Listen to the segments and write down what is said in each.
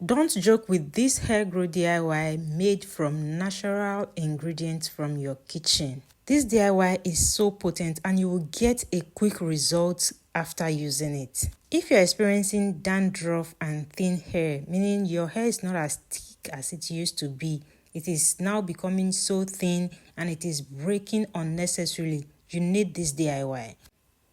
Don't joke with this hair grow DIY made from natural ingredients from your kitchen. This DIY is so potent and you will get a quick result after using it. If you're experiencing dandruff and thin hair, meaning your hair is not as thick as it used to be, it is now becoming so thin and it is breaking unnecessarily, you need this DIY.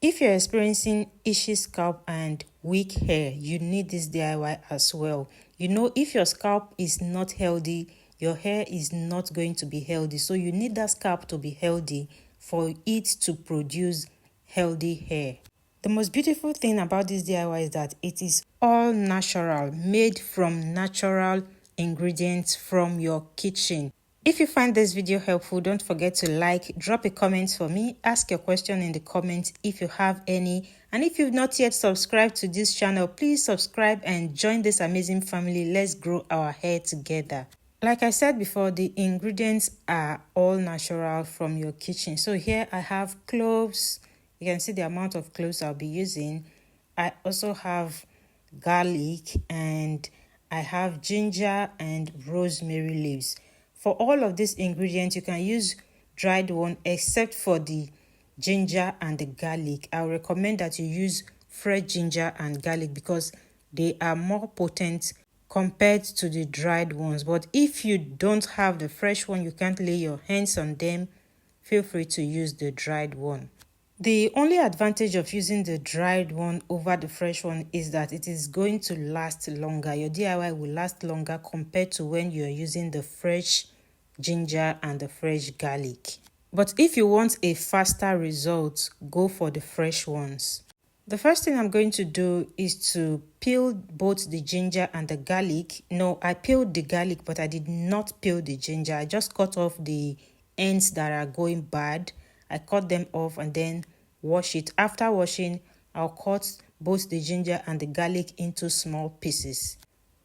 If you're experiencing itchy scalp and weak hair, you need this DIY as well. You know, if your scalp is not healthy, your hair is not going to be healthy. So you need that scalp to be healthy for it to produce healthy hair. The most beautiful thing about this DIY is that it is all natural, made from natural ingredients from your kitchen. If you find this video helpful, don't forget to like, drop a comment for me, ask your question in the comments if you have any. And if you've not yet subscribed to this channel, please subscribe and join this amazing family. Let's grow our hair together. Like I said before, the ingredients are all natural from your kitchen. So here I have cloves. You can see the amount of cloves I'll be using. I also have garlic and I have ginger and rosemary leaves. For all of these ingredients, you can use dried one except for the ginger and the garlic. I would recommend that you use fresh ginger and garlic because they are more potent compared to the dried ones. But if you don't have the fresh one, you can't lay your hands on them, feel free to use the dried one. The only advantage of using the dried one over the fresh one is that it is going to last longer. Your DIY will last longer compared to when you're using the fresh ginger and the fresh garlic. But if you want a faster result, go for the fresh ones. The first thing I'm going to do is to peel both the ginger and the garlic. No, I peeled the garlic, but I did not peel the ginger. I just cut off the ends that are going bad. I cut them off and then wash it. After washing, I'll cut both the ginger and the garlic into small pieces.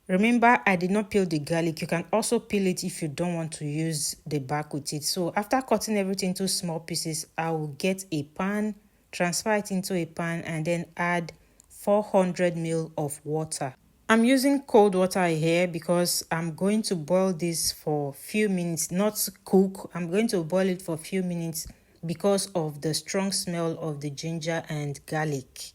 Remember, I did not peel the garlic. You can also peel it if you don't want to use the bark with it. So after cutting everything into small pieces, I will get a pan, transfer it into a pan, and then add 400 ml of water. I'm using cold water here because I'm going to boil this for a few minutes, not cook. I'm going to boil it for a few minutes because of the strong smell of the ginger and garlic.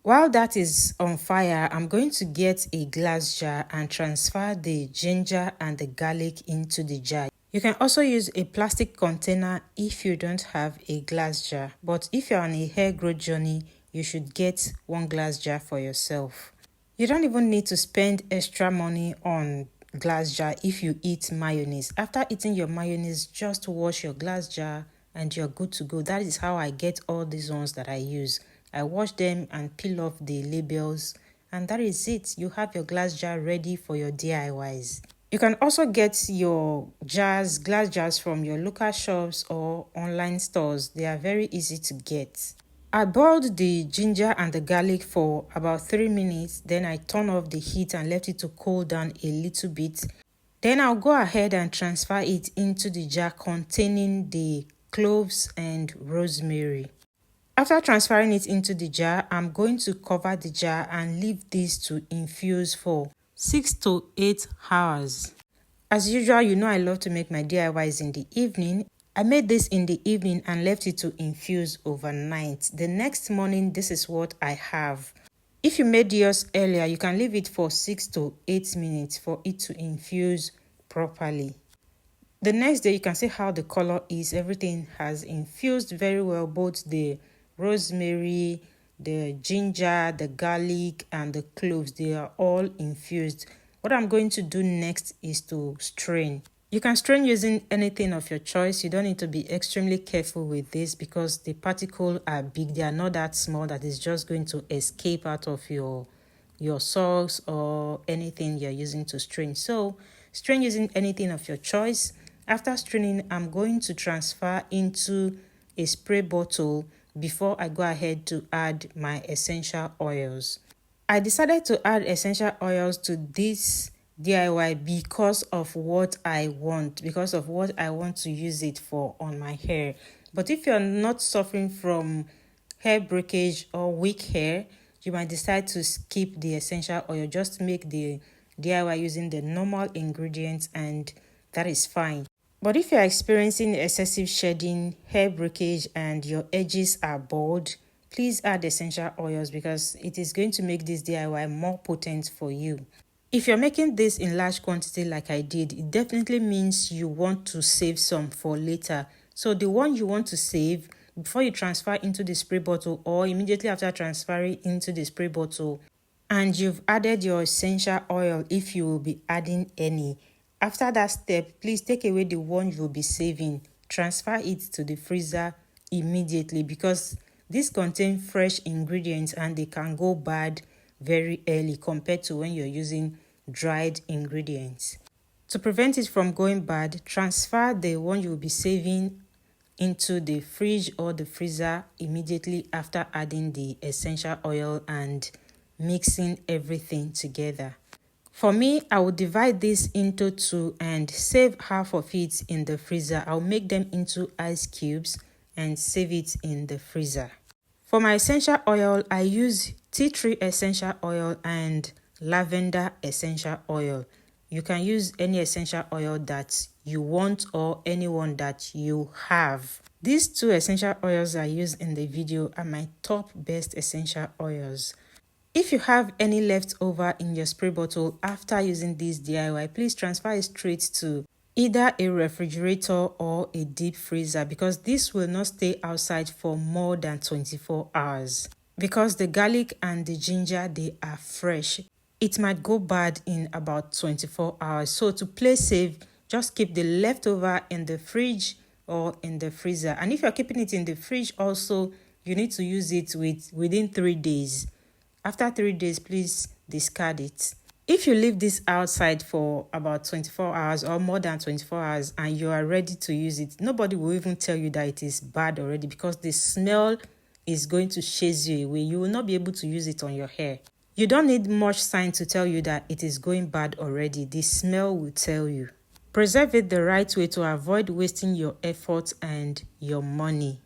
While that is on fire, I'm going to get a glass jar and transfer the ginger and the garlic into the jar. You can also use a plastic container if you don't have a glass jar. But if you're on a hair growth journey, you should get one glass jar for yourself. You don't even need to spend extra money on glass jar if you eat mayonnaise. After eating your mayonnaise, just wash your glass jar and you're good to go. That is how I get all these ones that I use. I wash them and peel off the labels, and that is it. You have your glass jar ready for your DIYs. You can also get your glass jars from your local shops or online stores. They are very easy to get. I boiled the ginger and the garlic for about 3 minutes. Then I turned off the heat and left it to cool down a little bit. Then I'll go ahead and transfer it into the jar containing the cloves and rosemary. After transferring it into the jar, I'm going to cover the jar and leave this to infuse for 6 to 8 hours. As usual, you know I love to make my DIYs in the evening. I made this in the evening and left it to infuse overnight. The next morning, this is what I have. If you made yours earlier, you can leave it for 6 to 8 minutes for it to infuse properly. The next day, you can see how the color is. Everything has infused very well, both the rosemary, the ginger, the garlic, and the cloves. They are all infused. What I'm going to do next is to strain. You can strain using anything of your choice. You don't need to be extremely careful with this because the particles are big. They are not that small that is just going to escape out of your socks or anything you're using to strain. So strain using anything of your choice. After straining, I'm going to transfer into a spray bottle before I go ahead to add my essential oils. I decided to add essential oils to this DIY because of what I want to use it for on my hair. But if you're not suffering from hair breakage or weak hair, you might decide to skip the essential oil. Just make the DIY using the normal ingredients, and that is fine. But if you're experiencing excessive shedding, hair breakage, and your edges are bald, please add essential oils because it is going to make this DIY more potent for you. If you're making this in large quantity like I did, it definitely means you want to save some for later. So the one you want to save before you transfer into the spray bottle or immediately after transferring into the spray bottle, and you've added your essential oil if you will be adding any. After that step, please take away the one you'll be saving. Transfer it to the freezer immediately because these contain fresh ingredients and they can go bad very early compared to when you're using dried ingredients. To prevent it from going bad, transfer the one you'll be saving into the fridge or the freezer immediately after adding the essential oil and mixing everything together. For me, I will divide this into two and save half of it in the freezer. I'll make them into ice cubes and save it in the freezer. For my essential oil, I use tea tree essential oil and lavender essential oil. You can use any essential oil that you want or anyone that you have. These two essential oils I use in the video are my top best essential oils. If you have any left over in your spray bottle after using this DIY, please transfer it straight to either a refrigerator or a deep freezer because this will not stay outside for more than 24 hours. Because the garlic and the ginger, they are fresh, it might go bad in about 24 hours. So to play safe, just keep the leftover in the fridge or in the freezer. And if you're keeping it in the fridge also, you need to use it within 3 days. After 3 days, please discard it. If you leave this outside for about 24 hours or more than 24 hours and you are ready to use it, nobody will even tell you that it is bad already because the smell is going to chase you away. You will not be able to use it on your hair. You don't need much sign to tell you that it is going bad already. The smell will tell you. Preserve it the right way to avoid wasting your effort and your money.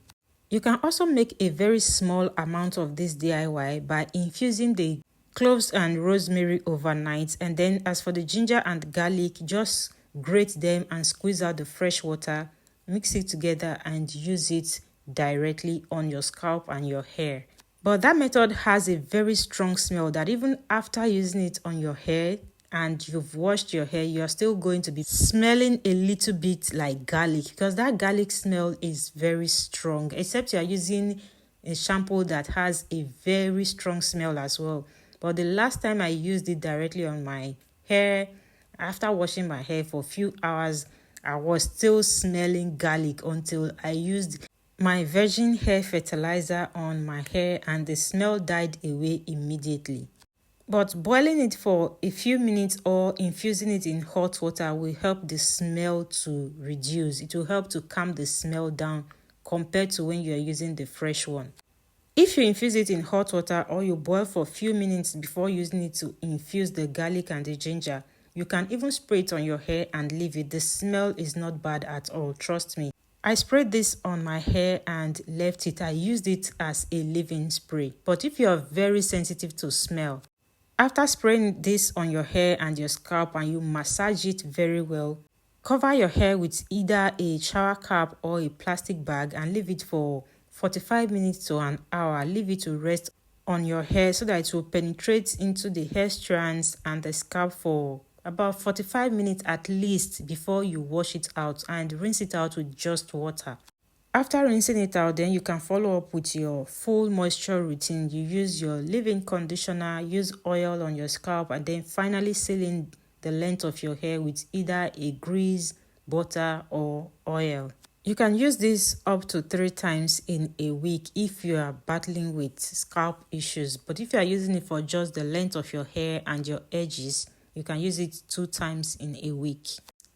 You can also make a very small amount of this DIY by infusing the cloves and rosemary overnight, and then as for the ginger and garlic, just grate them and squeeze out the fresh water, mix it together and use it directly on your scalp and your hair. But that method has a very strong smell that even after using it on your hair and you've washed your hair, you're still going to be smelling a little bit like garlic because that garlic smell is very strong, except you're using a shampoo that has a very strong smell as well. But the last time I used it directly on my hair, after washing my hair for a few hours, I was still smelling garlic until I used my virgin hair fertilizer on my hair and the smell died away immediately. But boiling it for a few minutes or infusing it in hot water will help the smell to reduce. It will help to calm the smell down compared to when you are using the fresh one. If you infuse it in hot water or you boil for a few minutes before using it to infuse the garlic and the ginger, you can even spray it on your hair and leave it. The smell is not bad at all, trust me. I sprayed this on my hair and left it. I used it as a leave-in spray. But if you are very sensitive to smell, after spraying this on your hair and your scalp and you massage it very well, cover your hair with either a shower cap or a plastic bag and leave it for 45 minutes to an hour. Leave it to rest on your hair so that it will penetrate into the hair strands and the scalp for about 45 minutes at least before you wash it out and rinse it out with just water. After rinsing it out, then you can follow up with your full moisture routine. You use your leave-in conditioner, use oil on your scalp, and then finally seal in the length of your hair with either a grease, butter, or oil. You can use this up to 3 times in a week if you are battling with scalp issues. But if you are using it for just the length of your hair and your edges, you can use it 2 times in a week.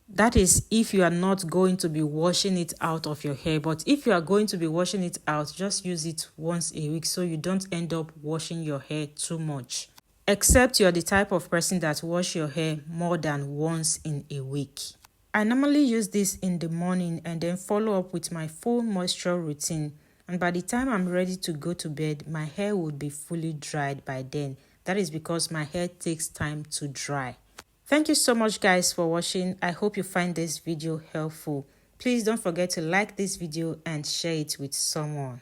That is if you are not going to be washing it out of your hair. But if you are going to be washing it out, just use it once a week so you don't end up washing your hair too much. Except you're the type of person that wash your hair more than once in a week. I normally use this in the morning and then follow up with my full moisture routine. And by the time I'm ready to go to bed, my hair would be fully dried by then. That is because my hair takes time to dry. Thank you so much guys for watching. I hope you find this video helpful. Please don't forget to like this video and share it with someone.